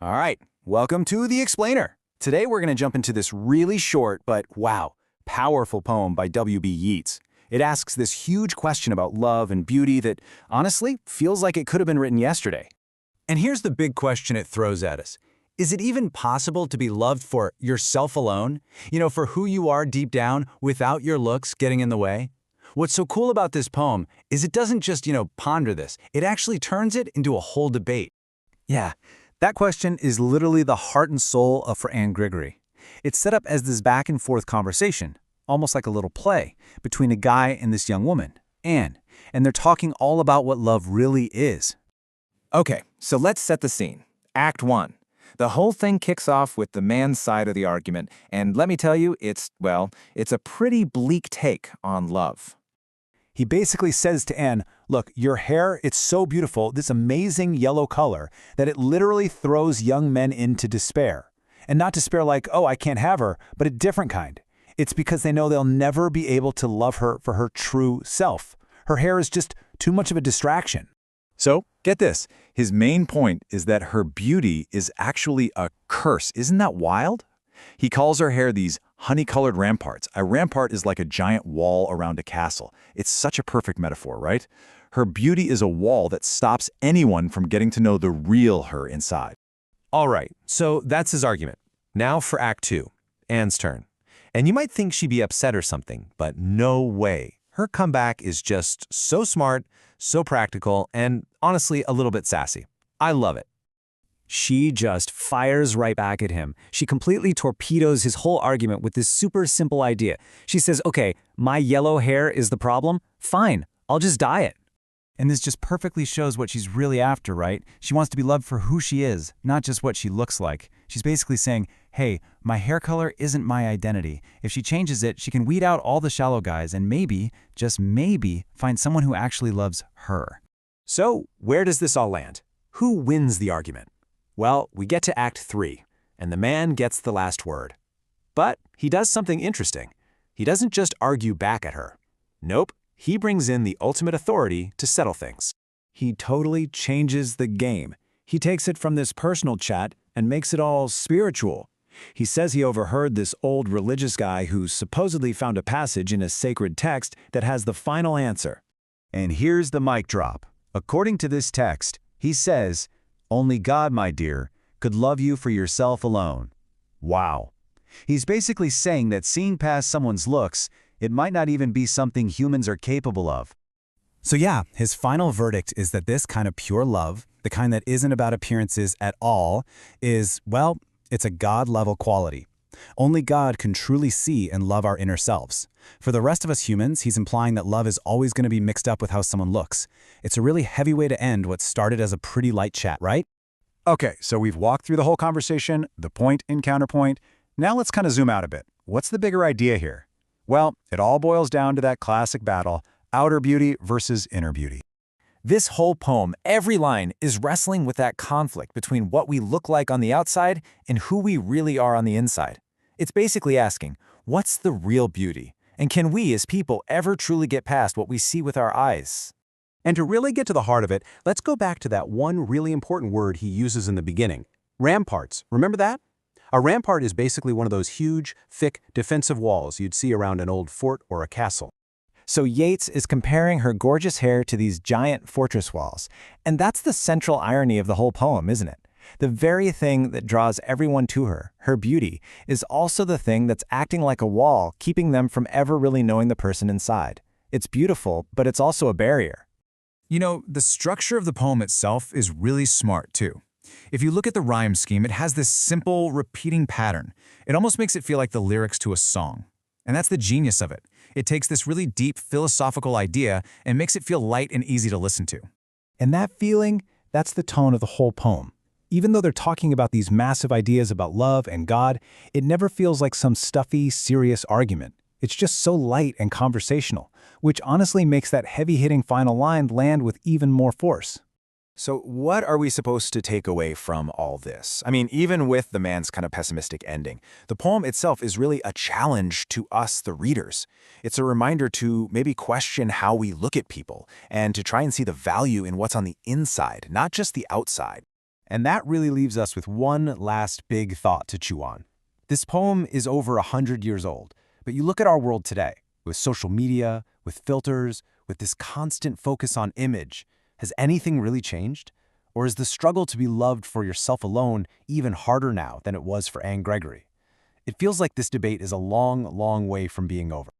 All right, welcome to The Explainer. Today we're going to jump into this really short but, wow, powerful poem by W.B. Yeats. It asks this huge question about love and beauty that, honestly, feels like it could have been written yesterday. And here's the big question it throws at us. Is it even possible to be loved for yourself alone? For who you are deep down without your looks getting in the way? What's so cool about this poem is it doesn't just, ponder this. It actually turns it into a whole debate. Yeah, that question is literally the heart and soul for Anne Gregory. It's set up as this back-and-forth conversation, almost like a little play, between a guy and this young woman, Anne, and they're talking all about what love really is. Okay, so let's set the scene. Act 1. The whole thing kicks off with the man's side of the argument, and let me tell you, it's a pretty bleak take on love. He basically says to Anne, look, your hair, it's so beautiful, this amazing yellow color, that it literally throws young men into despair. And not despair like, oh, I can't have her, but a different kind. It's because they know they'll never be able to love her for her true self. Her hair is just too much of a distraction. So, get this. His main point is that her beauty is actually a curse. Isn't that wild? He calls her hair these honey-colored ramparts. A rampart is like a giant wall around a castle. It's such a perfect metaphor, right? Her beauty is a wall that stops anyone from getting to know the real her inside. All right, so that's his argument. Now for Act 2, Anne's turn. And you might think she'd be upset or something, but no way. Her comeback is just so smart, so practical, and honestly a little bit sassy. I love it. She just fires right back at him. She completely torpedoes his whole argument with this super simple idea. She says, okay, my yellow hair is the problem? Fine, I'll just dye it. And this just perfectly shows what she's really after, right? She wants to be loved for who she is, not just what she looks like. She's basically saying, hey, my hair color isn't my identity. If she changes it, she can weed out all the shallow guys and maybe, just maybe, find someone who actually loves her. So, where does this all land? Who wins the argument? Well, we get to Act 3, and the man gets the last word. But he does something interesting. He doesn't just argue back at her. Nope, he brings in the ultimate authority to settle things. He totally changes the game. He takes it from this personal chat and makes it all spiritual. He says he overheard this old religious guy who supposedly found a passage in a sacred text that has the final answer. And here's the mic drop. According to this text, he says, only God, my dear, could love you for yourself alone. Wow. He's basically saying that seeing past someone's looks, it might not even be something humans are capable of. So yeah, his final verdict is that this kind of pure love, the kind that isn't about appearances at all, is, well, it's a God-level quality. Only God can truly see and love our inner selves. For the rest of us humans, he's implying that love is always going to be mixed up with how someone looks. It's a really heavy way to end what started as a pretty light chat, right? Okay, so we've walked through the whole conversation, the point and counterpoint. Now let's kind of zoom out a bit. What's the bigger idea here? Well, it all boils down to that classic battle, outer beauty versus inner beauty. This whole poem, every line, is wrestling with that conflict between what we look like on the outside and who we really are on the inside. It's basically asking, what's the real beauty? And can we as people ever truly get past what we see with our eyes? And to really get to the heart of it, let's go back to that one really important word he uses in the beginning. Ramparts. Remember that? A rampart is basically one of those huge, thick, defensive walls you'd see around an old fort or a castle. So Yeats is comparing her gorgeous hair to these giant fortress walls. And that's the central irony of the whole poem, isn't it? The very thing that draws everyone to her, her beauty, is also the thing that's acting like a wall, keeping them from ever really knowing the person inside. It's beautiful, but it's also a barrier. The structure of the poem itself is really smart, too. If you look at the rhyme scheme, it has this simple, repeating pattern. It almost makes it feel like the lyrics to a song. And that's the genius of it. It takes this really deep philosophical idea and makes it feel light and easy to listen to. And that feeling, that's the tone of the whole poem. Even though they're talking about these massive ideas about love and God, it never feels like some stuffy, serious argument. It's just so light and conversational, which honestly makes that heavy-hitting final line land with even more force. So what are we supposed to take away from all this? I mean, even with the man's kind of pessimistic ending, the poem itself is really a challenge to us, the readers. It's a reminder to maybe question how we look at people and to try and see the value in what's on the inside, not just the outside. And that really leaves us with one last big thought to chew on. This poem is over 100 years old, but you look at our world today, with social media, with filters, with this constant focus on image. Has anything really changed? Or is the struggle to be loved for yourself alone even harder now than it was for Anne Gregory? It feels like this debate is a long, long way from being over.